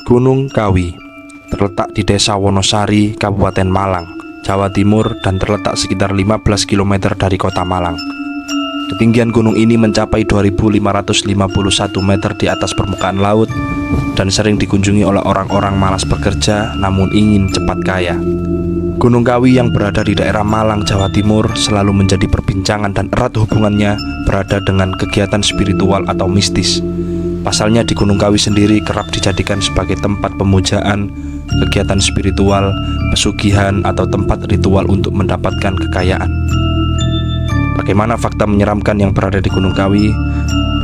Gunung Kawi terletak di Desa Wonosari, Kabupaten Malang, Jawa Timur, dan terletak sekitar 15 km dari kota Malang. Ketinggian gunung ini mencapai 2.551 meter di atas permukaan laut dan sering dikunjungi oleh orang-orang malas bekerja namun ingin cepat kaya. Gunung Kawi yang berada di daerah Malang, Jawa Timur selalu menjadi perbincangan dan erat hubungannya berada dengan kegiatan spiritual atau mistis. Pasalnya di Gunung Kawi sendiri kerap dijadikan sebagai tempat pemujaan, kegiatan spiritual, pesugihan, atau tempat ritual untuk mendapatkan kekayaan. Bagaimana fakta menyeramkan yang berada di Gunung Kawi?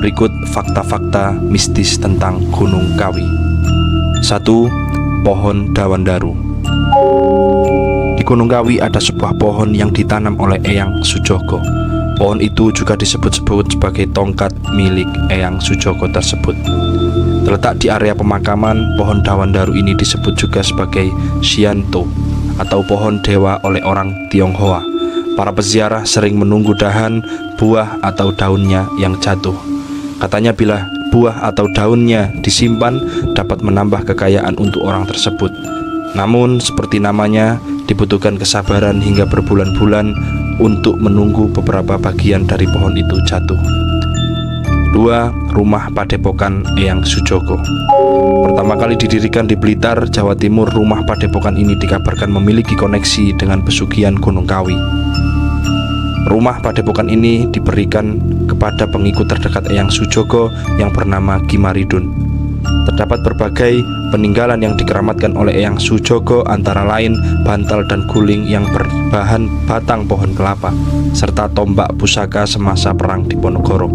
Berikut fakta-fakta mistis tentang Gunung Kawi. 1. Pohon Dawandaru. Di Gunung Kawi ada sebuah pohon yang ditanam oleh Eyang Sujogo. Pohon itu juga disebut-sebut sebagai tongkat milik Eyang Sujogo tersebut. Terletak di area pemakaman, pohon Dawandaru ini disebut juga sebagai Sianto atau pohon dewa oleh orang Tionghoa. Para peziarah sering menunggu dahan, buah, atau daunnya yang jatuh. Katanya bila buah atau daunnya disimpan dapat menambah kekayaan untuk orang tersebut. Namun seperti namanya, dibutuhkan kesabaran hingga berbulan-bulan untuk menunggu beberapa bagian dari pohon itu jatuh. 2. Rumah Padepokan Eyang Sujogo. Pertama kali didirikan di Blitar, Jawa Timur, rumah Padepokan ini dikabarkan memiliki koneksi dengan pesugihan Gunung Kawi. Rumah Padepokan ini diberikan kepada pengikut terdekat Eyang Sujogo yang bernama Gimaridun. Terdapat berbagai peninggalan yang dikeramatkan oleh Eyang Sujogo, antara lain bantal dan guling yang berbahan batang pohon kelapa, serta tombak pusaka semasa perang Diponegoro.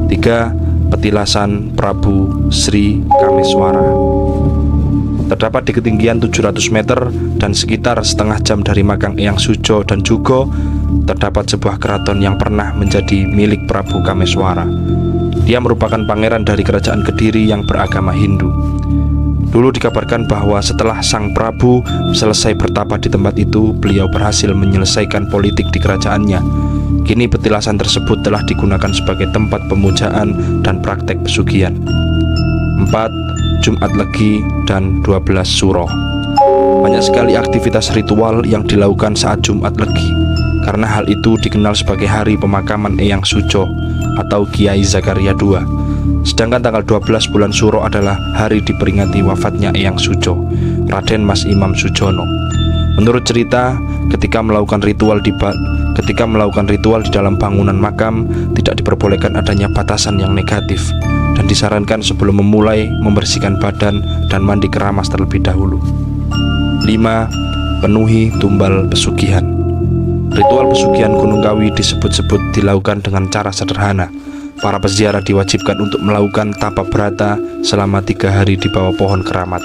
3. Petilasan Prabu Sri Kameswara. Terdapat di ketinggian 700 meter dan sekitar setengah jam dari makam Eyang Sujo dan Jugo, terdapat sebuah keraton yang pernah menjadi milik Prabu Kameswara. Dia merupakan pangeran dari kerajaan Kediri yang beragama Hindu. Dulu dikabarkan bahwa setelah sang Prabu selesai bertapa di tempat itu, beliau berhasil menyelesaikan politik di kerajaannya. Kini petilasan tersebut telah digunakan sebagai tempat pemujaan dan praktek pesugihan. 4. Jumat Legi dan 12 Suro. Banyak sekali aktivitas ritual yang dilakukan saat Jumat Legi, karena hal itu dikenal sebagai hari pemakaman Eyang Sujo atau Kiai Zakaria II. Sedangkan tanggal 12 bulan Suro adalah hari diperingati wafatnya Eyang Sujo, Raden Mas Imam Sujono. Menurut cerita, ketika melakukan ritual di dalam bangunan makam, tidak diperbolehkan adanya batasan yang negatif dan disarankan sebelum memulai membersihkan badan dan mandi keramas terlebih dahulu. 5. Penuhi tumbal pesugihan. Ritual pesugihan Gunung Kawi disebut-sebut dilakukan dengan cara sederhana. Para peziarah diwajibkan untuk melakukan tapa berata selama 3 hari di bawah pohon keramat.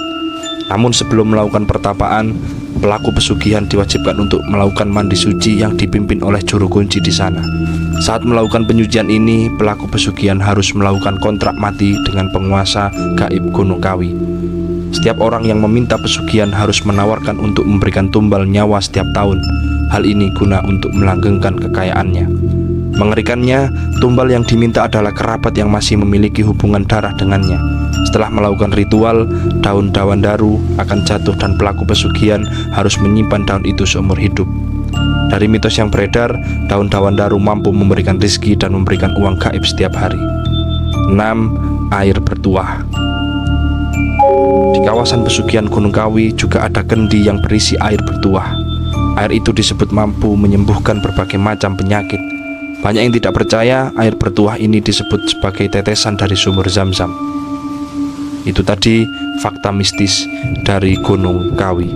Namun sebelum melakukan pertapaan, pelaku pesugihan diwajibkan untuk melakukan mandi suci yang dipimpin oleh juru kunci di sana. Saat melakukan penyucian ini, pelaku pesugihan harus melakukan kontrak mati dengan penguasa gaib Gunung Kawi. Setiap orang yang meminta pesugihan harus menawarkan untuk memberikan tumbal nyawa setiap tahun. Hal ini guna untuk melanggengkan kekayaannya. Mengerikannya, tumbal yang diminta adalah kerabat yang masih memiliki hubungan darah dengannya. Setelah melakukan ritual, daun dawandaru akan jatuh dan pelaku pesugihan harus menyimpan daun itu seumur hidup. Dari mitos yang beredar, daun dawandaru mampu memberikan rezeki dan memberikan uang gaib setiap hari. 6. Air bertuah. Di kawasan pesugihan Gunung Kawi juga ada kendi yang berisi air bertuah. Air itu disebut mampu menyembuhkan berbagai macam penyakit. Banyak yang tidak percaya air bertuah ini disebut sebagai tetesan dari sumur Zam-Zam. Itu tadi fakta mistis dari Gunung Kawi.